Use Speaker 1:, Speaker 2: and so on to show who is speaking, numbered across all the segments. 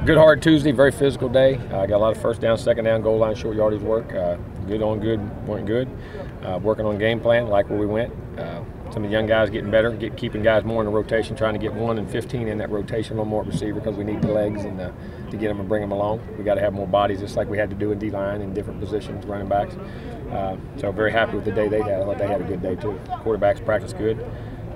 Speaker 1: Good hard Tuesday, very physical day. Got a lot of first down, second down, goal line, short yardage work. Good on good, weren't good. Working on game plan, like where we went. Some of the young guys getting better, keeping guys more in the rotation, trying to get 1 and 15 in that rotation, a little more at receiver because we need the legs and to get them and bring them along. We got to have more bodies, just like we had to do in D-line in different positions, running backs. So very happy with the day they had. I thought they had a good day too. Quarterbacks practiced good.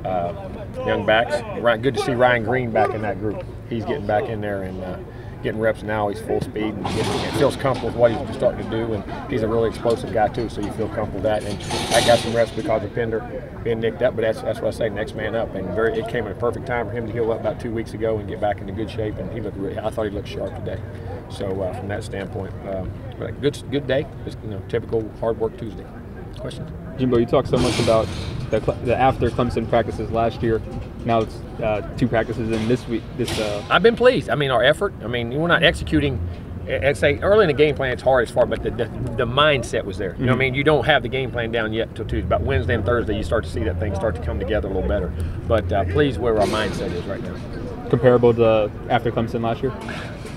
Speaker 1: Young backs. Good to see Ryan Green back in that group. He's getting back in there and getting reps now. He's full speed and feels comfortable with what he's starting to do. And he's a really explosive guy too, so you feel comfortable with that. And I got some reps because of Pender being nicked up, but that's what I say, next man up. And it came at a perfect time for him to heal up about 2 weeks ago and get back into good shape. And I thought he looked sharp today. So from that standpoint, but a good day. Just typical hard work Tuesday. Questions?
Speaker 2: Jimbo, you talked so much about the after Clemson practices last year. Now it's 2 practices in this week.
Speaker 1: I've been pleased. I mean, our effort. I mean, we're not executing. I'd say early in the game plan, it's hard as far, but the mindset was there. You know what I mean? You don't have the game plan down yet until Tuesday. About Wednesday and Thursday, you start to see that thing start to come together a little better. But pleased where our mindset is right now.
Speaker 2: Comparable to after Clemson last year?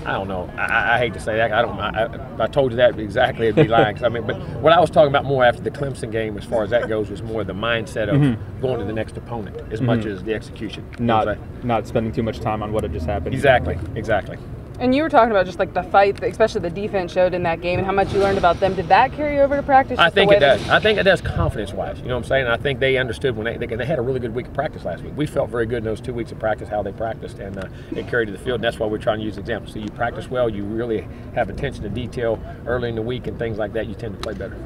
Speaker 1: I don't know. I hate to say that. If I told you that exactly, it'd be lying. But what I was talking about more after the Clemson game, as far as that goes, was more the mindset of going to the next opponent as much as the execution.
Speaker 2: Not spending too much time on what had just happened.
Speaker 1: Exactly.
Speaker 3: And you were talking about just like the fight, especially the defense showed in that game, and how much you learned about them. Did that carry over to practice?
Speaker 1: I think it does. I think it does confidence-wise. You know what I'm saying? I think they understood when they had a really good week of practice last week. We felt very good in those 2 weeks of practice, how they practiced, and it carried to the field. And that's why we're trying to use examples. So you practice well, you really have attention to detail early in the week and things like that, you tend to play better.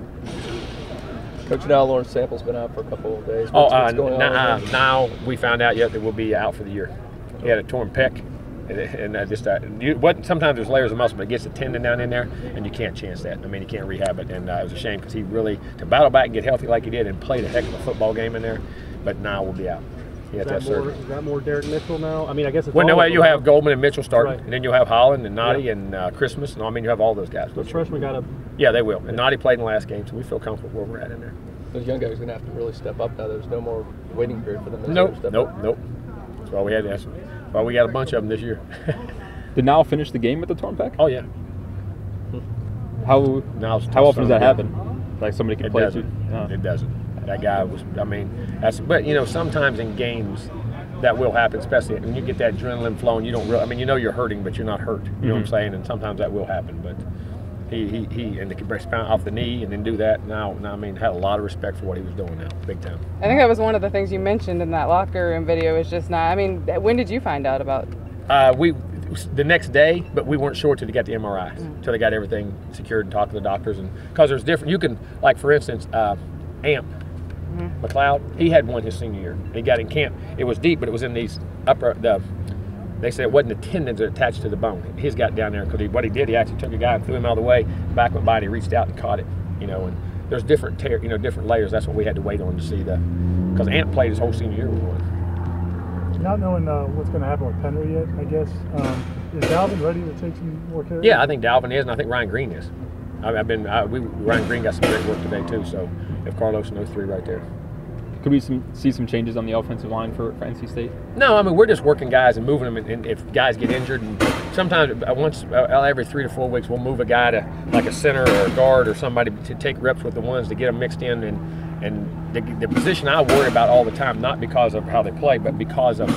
Speaker 4: Coach, now Lawrence Sample's been out for a couple of days. What's going on?
Speaker 1: Now we found out that we'll be out for the year. He had a torn pec. And sometimes there's layers of muscle, but it gets a tendon down in there, and you can't chance that. I mean, you can't rehab it, and it was a shame because he really, to battle back and get healthy like he did and played a heck of a football game in there, but now we'll be out.
Speaker 5: Is that more Derek Mitchell now? I mean, I guess it's
Speaker 1: you have Goldman and Mitchell starting, right. And then you'll have Holland and Noddy and Christmas, and I mean, you have all those guys.
Speaker 5: Those freshmen got to.
Speaker 1: Yeah, they will. And Noddy played in the last game, so we feel comfortable where we're at in there.
Speaker 4: Those young guys are going to have to really step up now. There's no more waiting period for them.
Speaker 1: Nope. That's why we had to. Well, we got a bunch of them this year.
Speaker 2: Did Nile finish the game with the torn pec?
Speaker 1: Oh, yeah.
Speaker 2: How often does that happen? Like somebody can play too?
Speaker 1: It doesn't. That guy was, but sometimes in games that will happen, especially when you get that adrenaline flowing, you don't really, you're hurting, but you're not hurt. You know what I'm saying? And sometimes that will happen, but he and the breast pound off the knee and then do that. Now, had a lot of respect for what he was doing now, big time.
Speaker 3: I think that was one of the things you mentioned in that locker room video is just now. When did you find out about?
Speaker 1: The next day, but we weren't sure till they got the MRI, till they got everything secured and talked to the doctors, and because there's different. You can, like for instance, Amp McLeod, he had one his senior year. He got in camp. It was deep, but it was in these they said it wasn't the tendons that attached to the bone. His got down there because what he did, he actually took a guy and threw him out of the way. Back went by and he reached out and caught it. And there's different different layers. That's what we had to wait on to see because Amp played his whole senior year with one.
Speaker 6: Not knowing what's going to happen with Pender yet, I guess. Is Dalvin ready to take some more carries?
Speaker 1: Yeah, I think Dalvin is, and I think Ryan Green is. Ryan Green got some great work today too. So if Carlos and those 3 right there.
Speaker 2: Could we see some changes on the offensive line for NC State?
Speaker 1: No, we're just working guys and moving them. And if guys get injured, and sometimes every 3 to 4 weeks, we'll move a guy to like a center or a guard or somebody to take reps with the ones to get them mixed in. And the position I worry about all the time, not because of how they play, but because of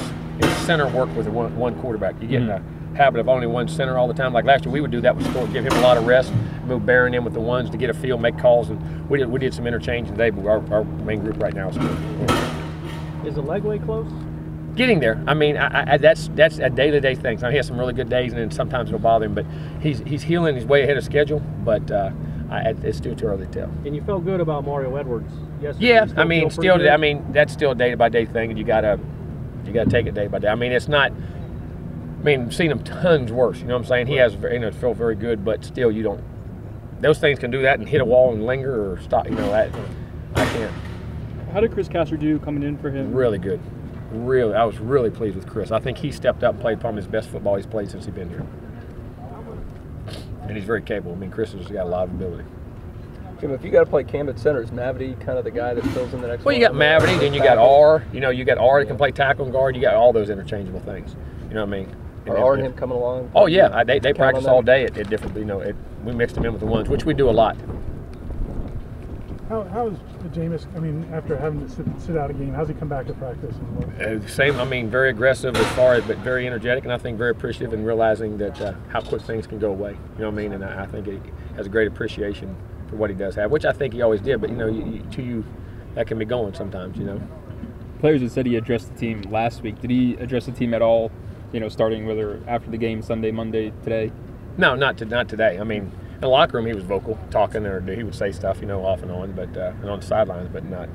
Speaker 1: center work with one quarterback. You get in a habit of only one center all the time. Like last year, we would do that with Stork, give him a lot of rest, move Barron in with the ones to get a feel, make calls, and we did some interchange today. But our main group right now is good.
Speaker 5: Is the leg way close?
Speaker 1: Getting there. That's a day-to-day thing. So he has some really good days, and then sometimes it'll bother him. But he's healing. He's way ahead of schedule. But it's still too early to tell.
Speaker 5: And you felt good about Mario Edwards yesterday?
Speaker 1: Yeah, that's still a day-by-day thing, and you gotta take it day by day. It's not. I've seen him tons worse. You know what I'm saying? He has felt very good, but still, you don't. Those things can do that and hit a wall and linger or stop. That I can't.
Speaker 7: How did Chris Casser do coming in for him?
Speaker 1: Really good. Really, I was really pleased with Chris. I think he stepped up and played probably his best football he's played since he's been here. And he's very capable. Chris has got a lot of ability.
Speaker 4: Jim, if you got to play Cam at center, is Mavity kind of the guy that fills in the next?
Speaker 1: Well, you got Mavity, then you got R. You got R that can play tackle and guard. You got all those interchangeable things. You know what I mean?
Speaker 4: Are him coming along?
Speaker 1: Oh yeah, they practice all day at different. We mixed them in with the ones, which we do a lot.
Speaker 6: How is Jamus? I mean, after having to sit out a game, how's he come back to practice?
Speaker 1: Same. I mean, very aggressive as far as, but very energetic, and I think very appreciative in realizing that how quick things can go away. You know what I mean? And I think he has a great appreciation for what he does have, which I think he always did. But that can be going sometimes.
Speaker 2: Players have said he addressed the team last week. Did he address the team at all? Starting whether after the game, Sunday, Monday, today.
Speaker 1: No, not today. I mean, in the locker room, he was vocal, talking, or he would say stuff, off and on, but and on the sidelines, but not.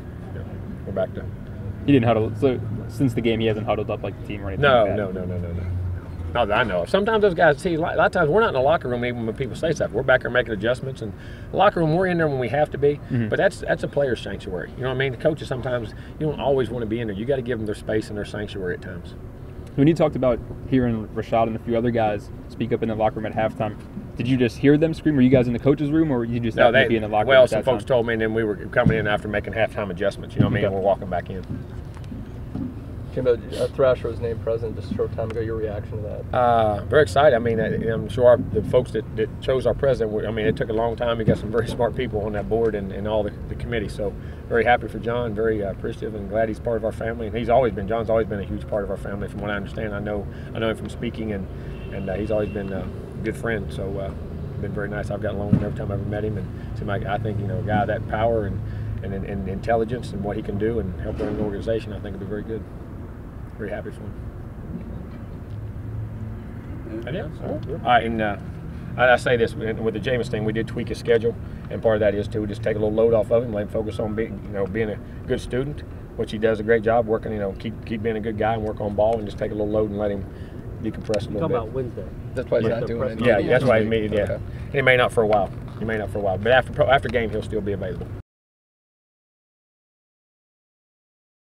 Speaker 1: We're back to.
Speaker 2: He didn't huddle. So since the game, he hasn't huddled up like the team or anything.
Speaker 1: No,
Speaker 2: like that.
Speaker 1: no. Not that I know of. Sometimes those guys see. A lot of times we're not in the locker room even when people say stuff. We're back there making adjustments, and the locker room we're in there when we have to be. Mm-hmm. But that's a player's sanctuary. You know what I mean? The coaches sometimes you don't always want to be in there. You got to give them their space and their sanctuary at times.
Speaker 2: When you talked about hearing Rashad and a few other guys speak up in the locker room at halftime, did you just hear them scream? Were you guys in the coach's room, or were you just happened to be in the locker room?
Speaker 1: Well, some folks told me, and then we were coming in after making halftime adjustments. You know what I mean? And we're walking back in.
Speaker 4: Jimbo, Thrasher was named president just a short time ago. Your reaction to that?
Speaker 1: Very excited. I mean, I'm sure the folks that chose our president, it took a long time. We got some very smart people on that board and all the committee. So very happy for John, very appreciative and glad he's part of our family. And John's always been a huge part of our family from what I understand. I know him from speaking, and he's always been a good friend. So been very nice. I've gotten along with him every time I've ever met him. And I think, a guy of that power and intelligence and what he can do and help run an organization, I think would be very good. Very happy for him. And I say this with the Jamus thing, we did tweak his schedule, and part of that is to just take a little load off of him, let him focus on being a good student, which he does a great job working. Keep being a good guy and work on ball, and just take a little load and let him decompress a little bit.
Speaker 5: About Wednesday.
Speaker 4: That's why he's not doing it.
Speaker 1: Yeah, that's why he made. Yeah, okay. He may not for a while. But after game, he'll still be available.